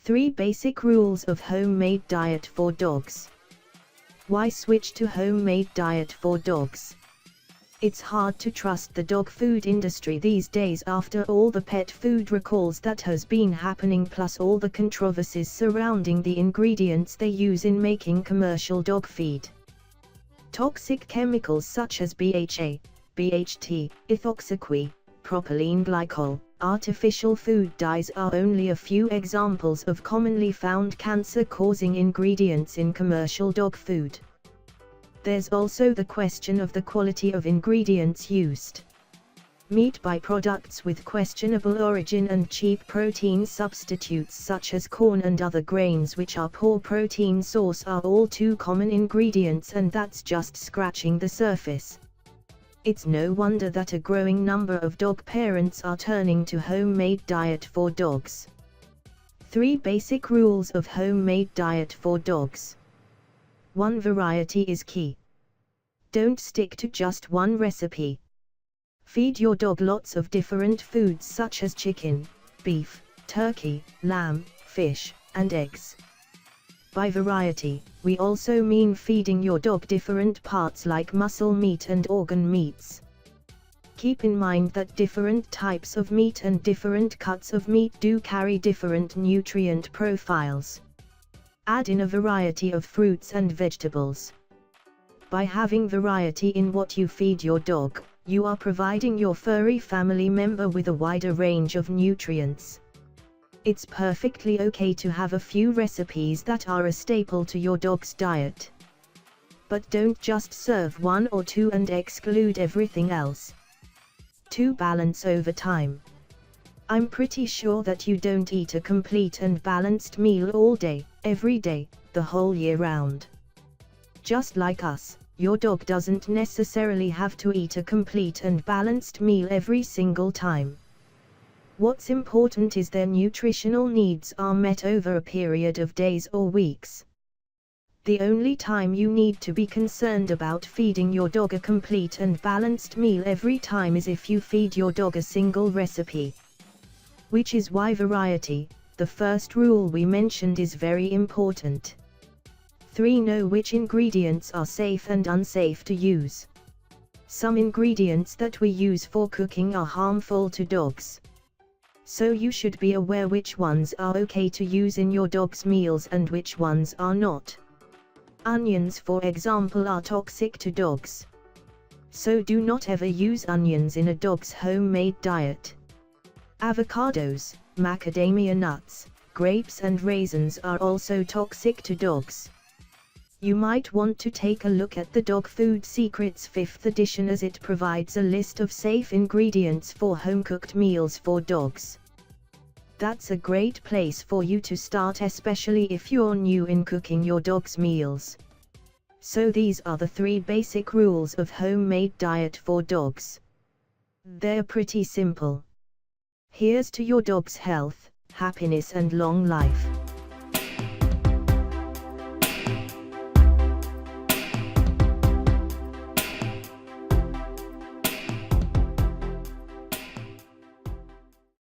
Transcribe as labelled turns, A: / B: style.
A: 3 basic rules of homemade diet for dogs. Why switch to homemade diet for dogs? It's hard to trust the dog food industry these days after all the pet food recalls that has been happening, plus all the controversies surrounding the ingredients they use in making commercial dog feed. Toxic chemicals such as BHA, BHT, ethoxyquin, propylene glycol, artificial food dyes are only a few examples of commonly found cancer-causing ingredients in commercial dog food. There's also the question of the quality of ingredients used. Meat byproducts with questionable origin and cheap protein substitutes such as corn and other grains which are poor protein source are all too common ingredients, and that's just scratching the surface. It's no wonder that a growing number of dog parents are turning to homemade diet for dogs. 3 basic rules of homemade diet for dogs. 1. Variety is key. Don't stick to just one recipe. Feed your dog lots of different foods such as chicken, beef, turkey, lamb, fish, and eggs. By variety, we also mean feeding your dog different parts like muscle meat and organ meats. Keep in mind that different types of meat and different cuts of meat do carry different nutrient profiles. Add in a variety of fruits and vegetables. By having variety in what you feed your dog, you are providing your furry family member with a wider range of nutrients. It's perfectly okay to have a few recipes that are a staple to your dog's diet. But don't just serve 1 or 2 and exclude everything else. 2. Balance over time. I'm pretty sure that you don't eat a complete and balanced meal all day, every day, the whole year round. Just like us, your dog doesn't necessarily have to eat a complete and balanced meal every single time. What's important is their nutritional needs are met over a period of days or weeks. The only time you need to be concerned about feeding your dog a complete and balanced meal every time is if you feed your dog a single recipe. Which is why variety, the first rule we mentioned, is very important. 3. Know which ingredients are safe and unsafe to use. Some ingredients that we use for cooking are harmful to dogs. So you should be aware which ones are okay to use in your dog's meals and which ones are not. Onions, for example, are toxic to dogs. So do not ever use onions in a dog's homemade diet. Avocados, macadamia nuts, grapes and raisins are also toxic to dogs. You might want to take a look at the Dog Food Secrets 5th edition, as it provides a list of safe ingredients for home-cooked meals for dogs. That's a great place for you to start, especially if you're new in cooking your dog's meals. So these are the 3 basic rules of homemade diet for dogs. They're pretty simple. Here's to your dog's health, happiness and long life.